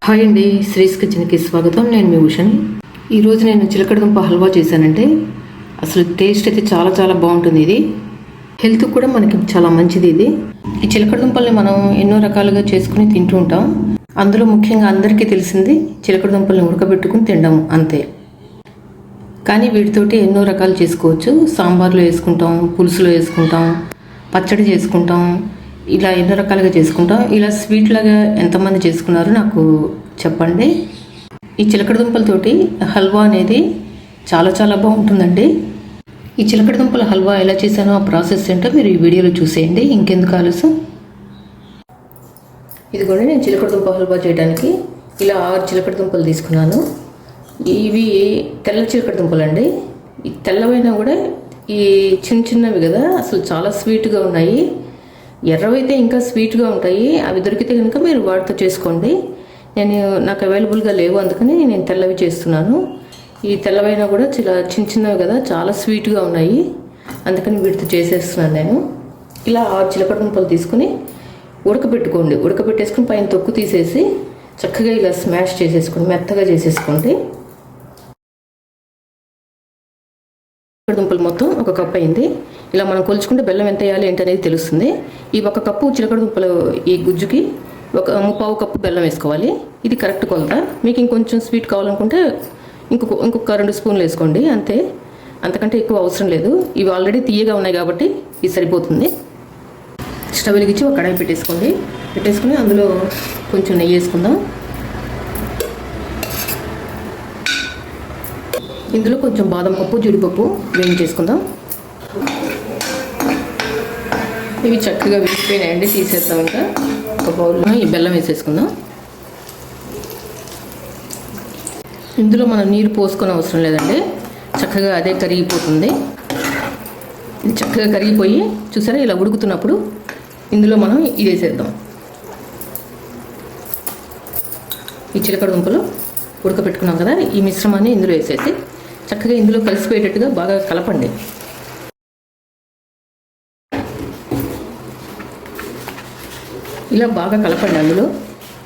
Hi అండి, శ్రీస్ కిచెన్కి స్వాగతం. నేను మీ ఉషని. ఈరోజు నేను చిలకడదుంప హల్వా చేశానంటే అసలు టేస్ట్ అయితే చాలా చాలా బాగుంటుంది. ఇది హెల్త్ కూడా మనకి చాలా మంచిది. ఈ చిలకడదుంపల్ని మనం ఎన్నో రకాలుగా చేసుకుని తింటూ ఉంటాం. అందులో ముఖ్యంగా అందరికీ తెలిసింది చిలకడదుంపల్ని ఉడకబెట్టుకుని తినడం అంతే. కానీ వీటితోటి ఎన్నో రకాలు చేసుకోవచ్చు. సాంబార్లో వేసుకుంటాం, పులుసులో వేసుకుంటాం, పచ్చడి చేసుకుంటాం, ఇలా ఎన్నో రకాలుగా చేసుకుంటాం. ఇలా స్వీట్ లాగా ఎంతమంది చేసుకున్నారో నాకు చెప్పండి. ఈ చిలకడదుంపలతోటి హల్వా అనేది చాలా చాలా బాగుంటుందండి. ఈ చిలకడదుంపల హల్వా ఎలా చేశానో ఆ ప్రాసెస్ ఏంటో మీరు ఈ వీడియోలో చూసేయండి. ఇంకెందుకు ఆలస్యం. ఇదిగోండి, నేను చిలకడదుంప హల్వా చేయడానికి ఇలా 6 చిలకడదుంపలు తీసుకున్నాను. ఇవి తెల్ల చిలకడదుంపలు అండి. ఈ తెల్లవైనా కూడా ఈ చిన్న చిన్నవి కదా, అసలు చాలా స్వీట్గా ఉన్నాయి. ఎర్రవైతే ఇంకా స్వీట్గా ఉంటాయి. అవి దొరికితే కనుక మీరు వాటితో చేసుకోండి. నాకు అవైలబుల్గా లేవు, అందుకని నేను తెల్లవి చేస్తున్నాను. ఈ తెల్లవైనా కూడా చిన్న చిన్నవి కదా, చాలా స్వీట్గా ఉన్నాయి. అందుకని వీటితో చేసేస్తున్నాను నేను. ఇలా 6 చిలకడదుంపలు తీసుకుని ఉడకబెట్టుకోండి. ఉడకబెట్టేసుకుని పైన తొక్కు తీసేసి చక్కగా ఇలా స్మాష్ చేసేసుకోండి, మెత్తగా చేసేసుకోండి. చిలకడదుంపలు మొత్తం 1 కప్ అయింది. ఇలా మనం కొలుచుకుంటే బెల్లం ఎంత వేయాలి ఏంటి అనేది తెలుస్తుంది. ఈ 1 కప్పు చిలకడదుంపలు ఈ గుజ్జుకి 1/4 కప్పు బెల్లం వేసుకోవాలి. ఇది కరెక్ట్ కొలత. మీకు ఇంకొంచెం స్వీట్ కావాలనుకుంటే ఇంకొక 2 స్పూన్లు వేసుకోండి, అంతే. అంతకంటే ఎక్కువ అవసరం లేదు. ఇవి ఆల్రెడీ తీయగా ఉన్నాయి కాబట్టి ఇది సరిపోతుంది. స్టవ్ వెలిగించి ఒక కడాయి పెట్టేసుకుని అందులో కొంచెం నెయ్యి వేసుకుందాం. ఇందులో కొంచెం బాదం పప్పు, జీడిపప్పు వేయించేసుకుందాం. ఇవి చక్కగా వేసిపోయినాయండి, తీసేస్తాం. ఇంకా ఒక బౌల్లో ఈ బెల్లం వేసేసుకుందాం. ఇందులో మనం నీరు పోసుకొని అవసరం లేదండి, చక్కగా అదే కరిగిపోతుంది. ఇది చక్కగా కరిగిపోయి చూసారా, ఇలా ఉడుకుతున్నప్పుడు ఇందులో మనం ఇది వేసేద్దాం. ఈ చిలకడదుంపలు ఉడకపెట్టుకున్నాం కదా, ఈ మిశ్రమాన్ని ఇందులో వేసేసి చక్కగా ఇందులో కలిసిపోయేటట్టుగా బాగా కలపండి. ఇలా బాగా కలపండి, అందులో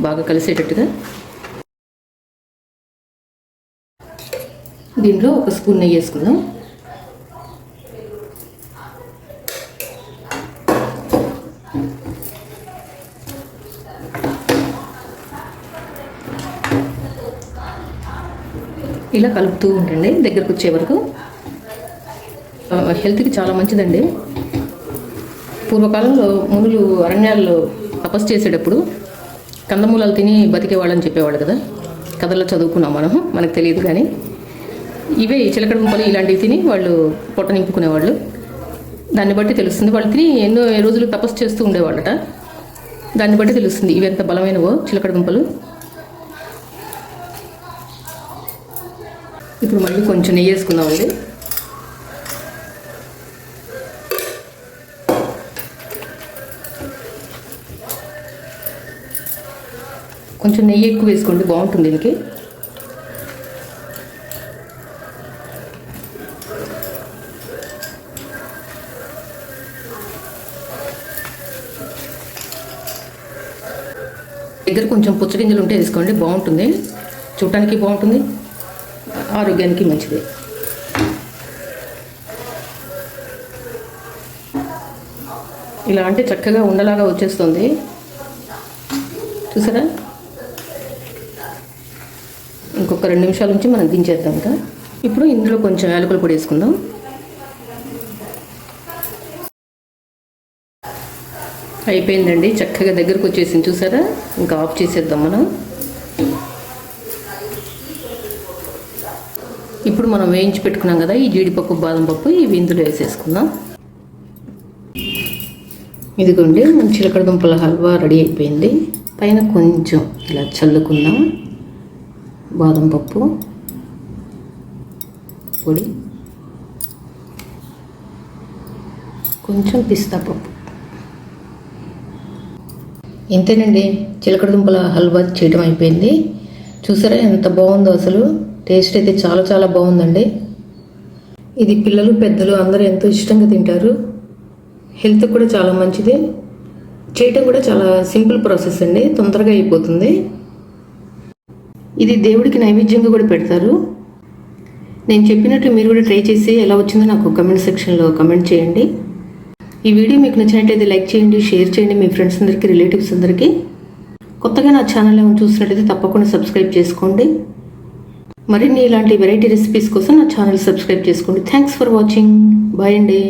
బాగా కలిసేటట్టుగా. దీంట్లో 1 స్పూన్ నెయ్యి వేసుకుందాం. ఇలా కలుపుతూ ఉండండి దగ్గరకు వచ్చే వరకు. హెల్త్కి చాలా మంచిదండి. పూర్వకాలంలో మునులు అరణ్యాల్లో తపస్సు చేసేటప్పుడు కందమూలాలు తిని బతికేవాళ్ళని చెప్పేవాళ్ళు కదా, కథల్లో చదువుకున్నాం మనకు తెలియదు. కానీ ఇవే చిలకడదుంపలు ఇలాంటివి తిని వాళ్ళు పొట్ట నింపుకునేవాళ్ళు. దాన్ని బట్టి తెలుస్తుంది, వాళ్ళు తిని ఎన్నో రోజులు తపస్సు చేస్తూ ఉండేవాళ్ళట. దాన్ని బట్టి తెలుస్తుంది ఇవి ఎంత బలమైనవో చిలకడదుంపలు. ఇప్పుడు మళ్ళీ కొంచెం నెయ్యి వేసుకుందామండి. కొంచెం నెయ్యి ఎక్కువ వేసుకోండి, బాగుంటుంది దీనికి. దగ్గర కొంచెం పుచ్చగింజలు ఉంటే వేసుకోండి, బాగుంటుంది. చూడటానికి బాగుంటుంది, ఆరోగ్యానికి మంచిది. ఇలా అంటే చక్కగా ఉండలాగా వచ్చేస్తుంది చూసారా. ఇంకొక 2 నిమిషాల నుంచి మనం దించేద్దాం. ఇంకా ఇప్పుడు ఇందులో కొంచెం యాలకుల పొడి వేసుకుందాం. అయిపోయిందండి, చక్కగా దగ్గరకు వచ్చేసింది చూసారా. ఇంకా ఆఫ్ చేసేద్దాం మనం. ఇప్పుడు మనం వేయించి పెట్టుకున్నాం కదా ఈ జీడిపప్పు, బాదం పప్పు, ఇవి ఇందులో వేసేసుకుందాం. ఇదిగోండి, మన చిలకడదుంపల హల్వా రెడీ అయిపోయింది. పైన కొంచెం ఇలా చల్లుకుందాం బాదం పప్పు పొడి, కొంచెం పిస్తా పప్పు. ఇంతేనండి, చిలకడదుంపల హల్వా చేయడం అయిపోయింది. చూసారా ఎంత బాగుందో అసలు. టేస్ట్ అయితే చాలా చాలా బాగుందండి. ఇది పిల్లలు, పెద్దలు అందరూ ఎంతో ఇష్టంగా తింటారు. హెల్త్ కూడా చాలా మంచిది. చేయటం కూడా చాలా సింపుల్ ప్రాసెస్ అండి, తొందరగా అయిపోతుంది. ఇది దేవుడికి నైవేద్యంగా కూడా పెడతారు. నేను చెప్పినట్లు మీరు కూడా ట్రై చేసి ఎలా వచ్చిందో నాకు కమెంట్ సెక్షన్లో కమెంట్ చేయండి. ఈ వీడియో మీకు నచ్చినట్లయితే లైక్ చేయండి, షేర్ చేయండి మీ ఫ్రెండ్స్ అందరికీ, రిలేటివ్స్ అందరికీ. కొత్తగా నా ఛానల్ ఏమైనా చూసినట్లయితే తప్పకుండా సబ్స్క్రైబ్ చేసుకోండి. మరిన్ని ఇలాంటి వెరైటీ రెసిపీస్ కోసం నా ఛానల్ సబ్స్క్రైబ్ చేసుకోండి. Thanks for watching. బాయ్ అండి.